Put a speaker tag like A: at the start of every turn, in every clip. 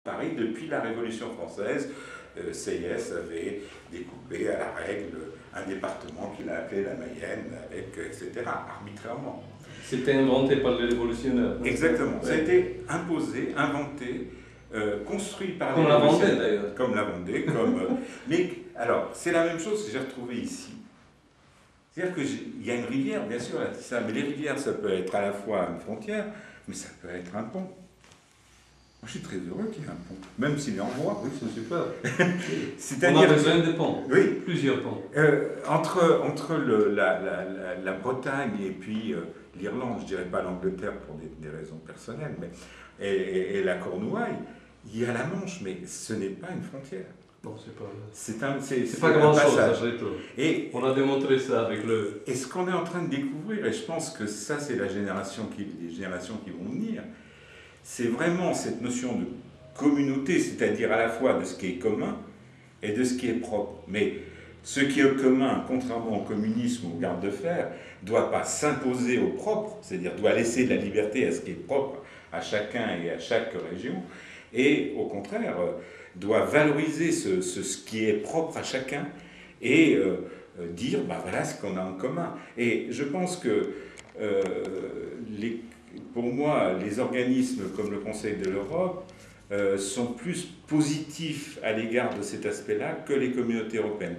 A: Paris, depuis la Révolution française, Sieyès avait découpé à la règle un département qu'il a appelé la Mayenne, avec, etc., arbitrairement.
B: C'était inventé par les révolutionnaires.
A: Exactement.
B: Ouais.
A: Ça a été imposé, inventé, construit par
B: les
A: révolutionnaires.
B: Comme la Vendée d'ailleurs.
A: Comme la Vendée. Mais alors, c'est la même chose que j'ai retrouvé ici. C'est-à-dire qu'il y a une rivière, bien sûr, ça, mais les rivières, ça peut être à la fois une frontière, mais ça peut être un pont. Moi, je suis très heureux qu'il y ait un pont, même s'il est en bois.
B: Oui, c'est super.
A: C'est-à-dire
B: on a besoin de ponts,
A: oui,
B: plusieurs ponts.
A: Entre la Bretagne et puis l'Irlande, je ne dirais pas l'Angleterre pour des raisons personnelles, mais, et la Cornouaille, il y a la Manche, mais ce n'est pas une frontière.
B: Non, c'est pas.
A: C'est
B: pas grand-chose,
A: et
B: on a démontré ça avec le.
A: Et ce qu'on est en train de découvrir, et je pense que ça, c'est les générations qui vont venir, c'est vraiment cette notion de communauté, c'est-à-dire à la fois de ce qui est commun et de ce qui est propre. Mais ce qui est commun, contrairement au communisme ou au garde-fer, ne doit pas s'imposer au propre, c'est-à-dire doit laisser de la liberté à ce qui est propre à chacun et à chaque région, et au contraire, doit valoriser ce qui est propre à chacun et dire, bah voilà ce qu'on a en commun. Et je pense que pour moi, les organismes comme le Conseil de l'Europe sont plus positifs à l'égard de cet aspect-là que les communautés européennes.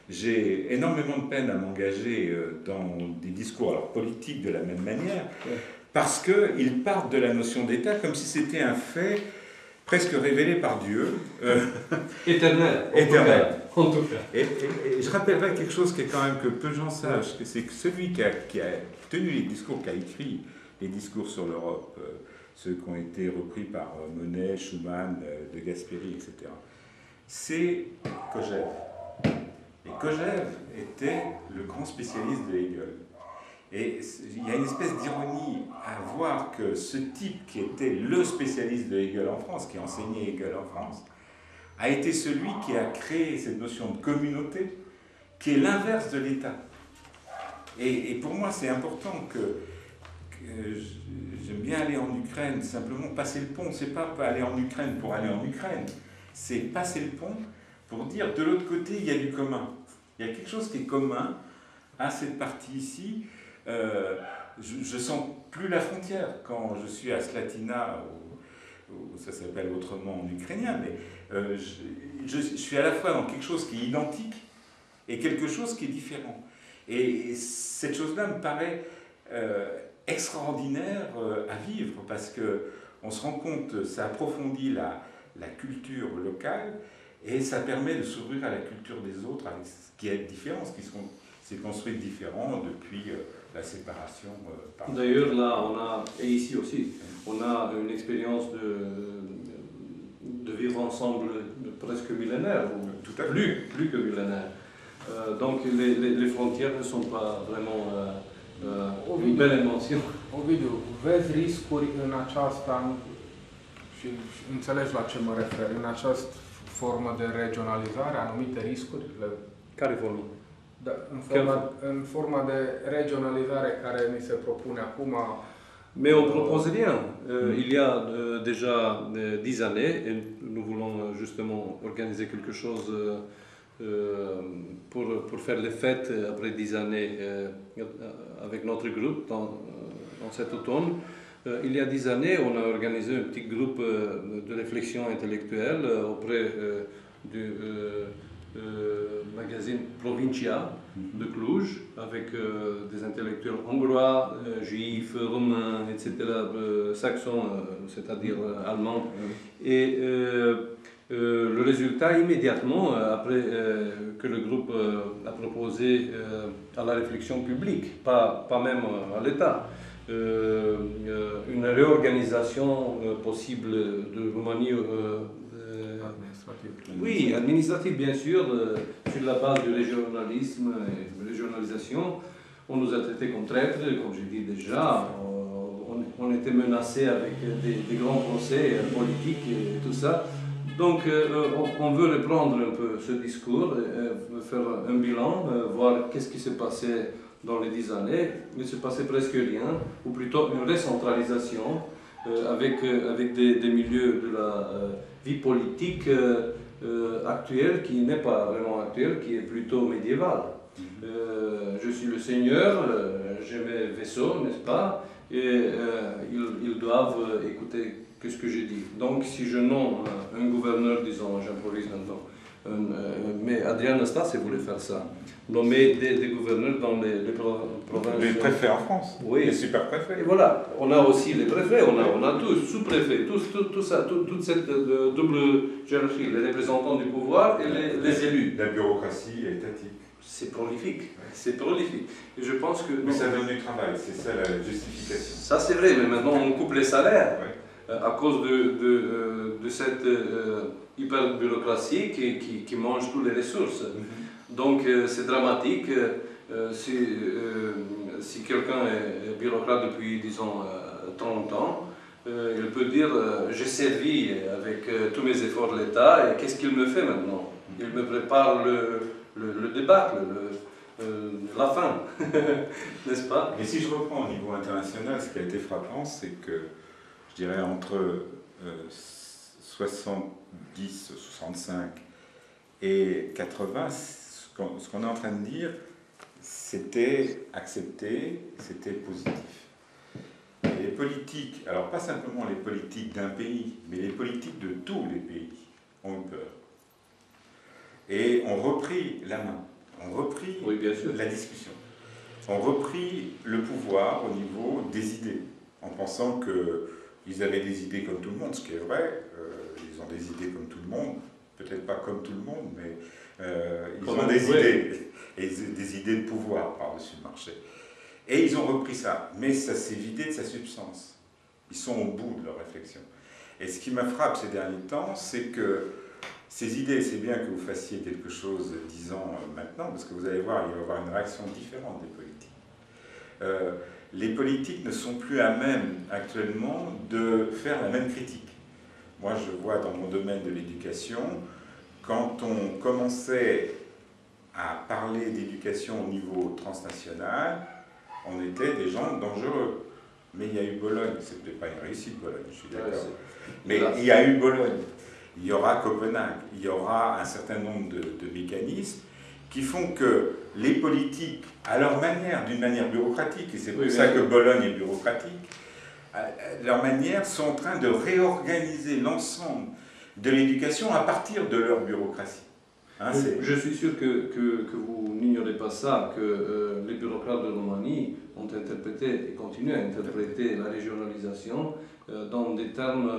A: J'ai énormément de peine à m'engager dans des discours alors, politiques de la même manière, parce qu'ils partent de la notion d'État comme si c'était un fait presque révélé par Dieu.
B: Éternel. En tout cas.
A: Et je rappellerai quelque chose qui est quand même que peu de gens sachent, c'est que celui qui a tenu les discours, qui a écrit les discours sur l'Europe, ceux qui ont été repris par Monnet, Schuman, De Gasperi, etc., c'est Kojève. Et Kojève était le grand spécialiste de Hegel. Et il y a une espèce d'ironie à voir que ce type qui était le spécialiste de Hegel en France, qui enseignait Hegel en France, a été celui qui a créé cette notion de communauté, qui est l'inverse de l'État. Et pour moi, c'est important que j'aime bien aller en Ukraine, simplement passer le pont. C'est pas aller en Ukraine pour aller en Ukraine, c'est passer le pont pour dire de l'autre côté, il y a du commun. Il y a quelque chose qui est commun à cette partie ici. Je sens plus la frontière quand je suis à Slatina, ou ça s'appelle autrement en ukrainien, mais je suis à la fois dans quelque chose qui est identique et quelque chose qui est différent. Et cette chose-là me paraît extraordinaire à vivre, parce qu'on se rend compte, ça approfondit la culture locale, et ça permet de s'ouvrir à la culture des autres, avec ce qui est différent, ce qui s'est construit différent depuis la séparation.
B: D'ailleurs, là, on a, et ici aussi, on a une expérience de vivre ensemble presque millénaire, ou
A: tout à fait.
B: Plus que millénaire. Donc les frontières ne sont pas vraiment une belle invention.
C: Ovidiu, vezi riscuri în aceasta, și înțelegi la ce mă refer, în această formă de regionalizare, anumite riscuri?
B: Care formă?
C: Da, în forma de regionalizare care ni se propune acum.
B: Mais on ne propose rien. Il y a déjà 10 années, et nous voulons justement organiser quelque chose pour faire les fêtes après 10 années avec notre groupe dans cet automne. Il y a 10 années, on a organisé un petit groupe de réflexion intellectuelle auprès du magazine Provincia de Cluj, avec des intellectuels hongrois, juifs, romains, etc., saxons, c'est-à-dire allemands. Et le résultat, immédiatement, après que le groupe a proposé à la réflexion publique, pas même à l'État, une réorganisation possible de Roumanie. Oui, administrative bien sûr, sur la base du régionalisme et de régionalisation. On nous a traités comme traîtres, comme j'ai dit déjà. On était menacés avec des grands procès politiques et tout ça. Donc on veut reprendre un peu ce discours, faire un bilan, voir qu'est-ce qui s'est passé dans les 10 années. Il ne s'est passé presque rien, ou plutôt une recentralisation avec des milieux de la vie politique actuelle, qui n'est pas vraiment actuelle, qui est plutôt médiévale. Je suis le seigneur, j'ai mes vaisseaux, n'est-ce pas? Et ils doivent écouter ce que je dis. Donc si je nomme un gouverneur, disons, j'improvise maintenant, mais Adrien Anastase voulait faire ça, nommer des gouverneurs dans les provinces.
A: Les préfets en France,
B: oui.
A: Les super-préfets.
B: Et voilà, on a aussi les préfets, on a tous, sous-préfets, tout ça, toute cette double hiérarchie, les représentants du pouvoir et les élus.
A: La bureaucratie étatique.
B: C'est prolifique, c'est prolifique. Et je pense que...
A: Mais ça donne du travail, c'est ça la justification.
B: Ça c'est vrai, mais maintenant on coupe les salaires
A: Ouais.
B: à cause de cette hyper-bureaucratie qui mange toutes les ressources. Donc c'est dramatique. Si quelqu'un est bureaucrate depuis, disons, 30 ans, il peut dire j'ai servi avec tous mes efforts de l'État et qu'est-ce qu'il me fait maintenant? Il me prépare le débâcle, la fin, n'est-ce pas?
A: Et si je reprends au niveau international, ce qui a été frappant, c'est que, je dirais, entre 70, 65 et 80, ce qu'on est en train de dire, c'était accepté, c'était positif. Et les politiques, alors pas simplement les politiques d'un pays, mais les politiques de tous les pays ont eu peur. Et ont repris la main, ont repris la discussion, ont repris le pouvoir au niveau des idées, en pensant qu'ils avaient des idées comme tout le monde, ce qui est vrai, ils ont des idées comme tout le monde, peut-être pas comme tout le monde, mais ils ont des idées, et des idées de pouvoir par-dessus le marché. Et ils ont repris ça, mais ça s'est vidé de sa substance. Ils sont au bout de leur réflexion. Et ce qui m'a frappé ces derniers temps, c'est que ces idées, c'est bien que vous fassiez quelque chose 10 ans maintenant, parce que vous allez voir, il va y avoir une réaction différente des politiques. Les politiques ne sont plus à même actuellement de faire la même critique. Moi, je vois dans mon domaine de l'éducation, quand on commençait à parler d'éducation au niveau transnational, on était des gens dangereux. Mais il y a eu Bologne, c'est peut-être pas une réussite Bologne, je suis d'accord. Mais il y a eu Bologne, il y aura Copenhague, il y aura un certain nombre de mécanismes qui font que les politiques, à leur manière, d'une manière bureaucratique, et c'est pour ça que Bologne est bureaucratique, leur manière sont en train de réorganiser l'ensemble de l'éducation à partir de leur bureaucratie. Hein,
B: je suis sûr que vous n'ignorez pas ça, que les bureaucrates de Roumanie ont interprété et continuent à interpréter la régionalisation dans des termes,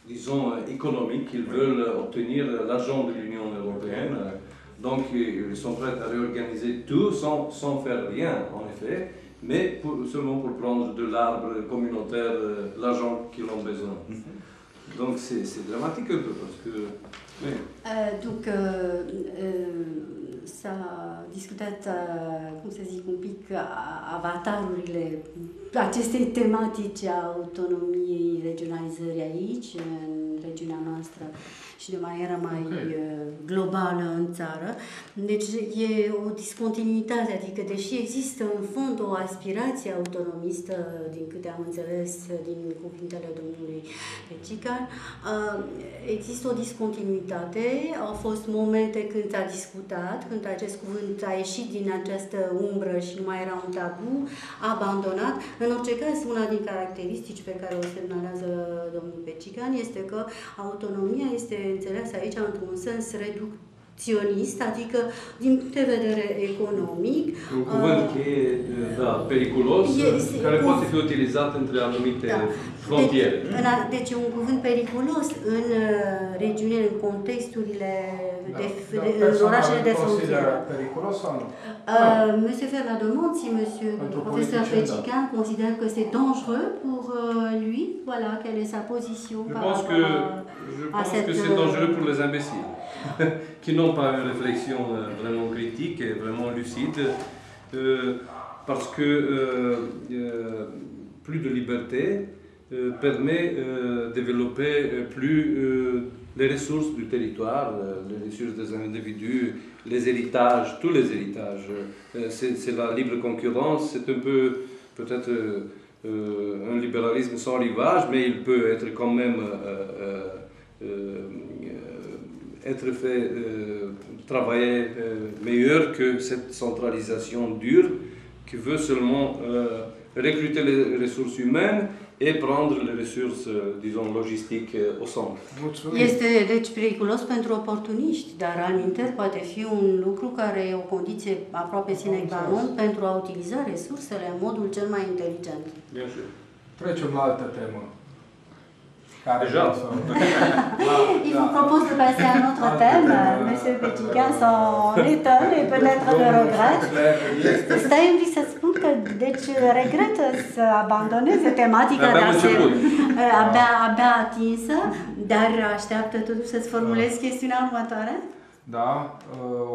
B: disons, économiques. Ils veulent obtenir l'argent de l'Union européenne. Donc, ils sont prêts à réorganiser tout sans faire rien, en effet, mais seulement pour prendre de l'arbre communautaire l'argent qu'ils ont besoin. Donc, c'est dramatique un peu parce que...
D: Donc, s-a discutat, cum să zic, un pic avatarurile acestei tematici a autonomiei, regionalizării aici, în regiunea noastră și de manieră mai globală în țară. Deci e o discontinuitate, adică deși există în fond o aspirație autonomistă, din câte am înțeles din cuvintele domnului Pecican, există o discontinuitate, au fost momente când s-a discutat, când acest cuvânt a ieșit din această umbră și nu mai era un tabu, abandonat. În orice caz, una din caracteristici pe care o semnalează domnul Pecican este că autonomia este înțeleasă aici într-un sens reducționist, adică din punct de vedere economic.
B: Un cuvânt cheie, periculos, care poate fi utilizat între anumite frontiere.
D: Deci e un cuvânt periculos în regiunile, în contexturile, în orașele de frontieră.
C: Periculos sau nu?
D: Monsieur fait la demande si monsieur le professeur Pecican considère que c'est dangereux pour lui, voilà, quelle est sa position par rapport à cette...
B: Je pense que c'est dangereux pour les imbéciles, qui n'ont pas une réflexion vraiment critique et vraiment lucide, parce que plus de liberté permet de développer plus les ressources du territoire, les ressources des individus, les héritages, tous les héritages. C'est la libre concurrence, c'est un peu peut-être un libéralisme sans rivage, mais il peut être quand même être fait travailler meilleur que cette centralisation dure qui veut seulement recruter les ressources humaines et prendre les ressources, disons, logistiques au centre.
D: Este deci periculos pentru oportuniști, dar alminter poate fi un lucru care e o condiție aproape sine qua non pentru a utiliza resursele în modul cel mai inteligent.
B: Bien sûr.
C: Trecem la altă temă. Care
B: Deja.
D: Il vous propose de passer à un autre thème, Monsieur Petican s'en étonne et peut-être le regrette. Stai un pic să spun că, deci, regretă să abandoneze tematica de abia atinsă, dar așteaptă totuși să-ți formulezi chestiunea următoare?
C: Da,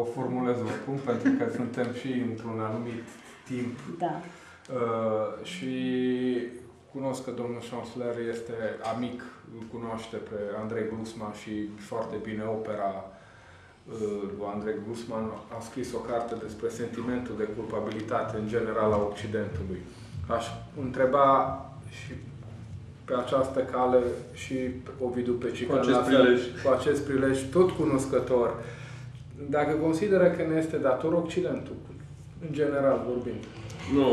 C: o formulez oricum, pentru că suntem și într-un anumit timp.
D: Da.
C: Și cunosc că domnul Chancellor este amic, îl cunoaște pe Andrei Glusman și foarte bine opera lui Andrei Glusman. A scris o carte despre sentimentul de culpabilitate în general a Occidentului. Aș întreba și pe această cale și Ovidiu Pecican, cu acest prilej tot cunoscător, dacă consideră că ne este dator Occidentul, în general vorbind.
B: Nu.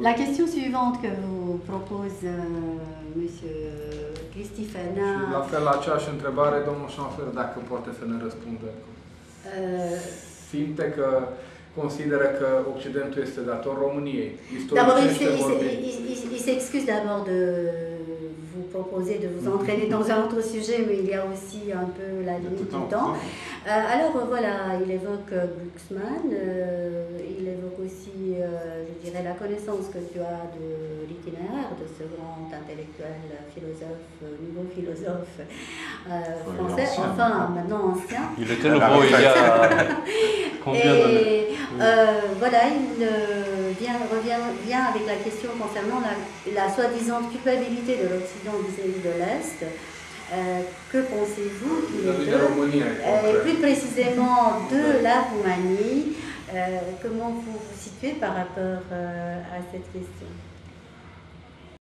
D: La question suivante que vous propose Monsieur Cristifena.
C: Și la fel, la aceeași întrebare, domnul Chancellor, dacă poate să ne răspundă. Simte că consideră că Occidentul este dator României.
D: D'abord, il s'excuse d'abord de vous proposer de vous entraîner dans un autre sujet, mais il y a aussi un peu la limite du temps. Alors voilà, il évoque Glucksmann, il évoque aussi, je dirais, la connaissance que tu as de l'itinéraire de ce grand intellectuel, philosophe, nouveau philosophe français, enfin maintenant ancien.
B: Il était nouveau il y a combien d'années?
D: Voilà, il vient avec la question concernant la soi-disant culpabilité de l'Occident vis-à-vis de l'Est. Que pensez-vous tous les deux, et plus précisément de la Roumanie, comment vous vous situez par rapport à cette question?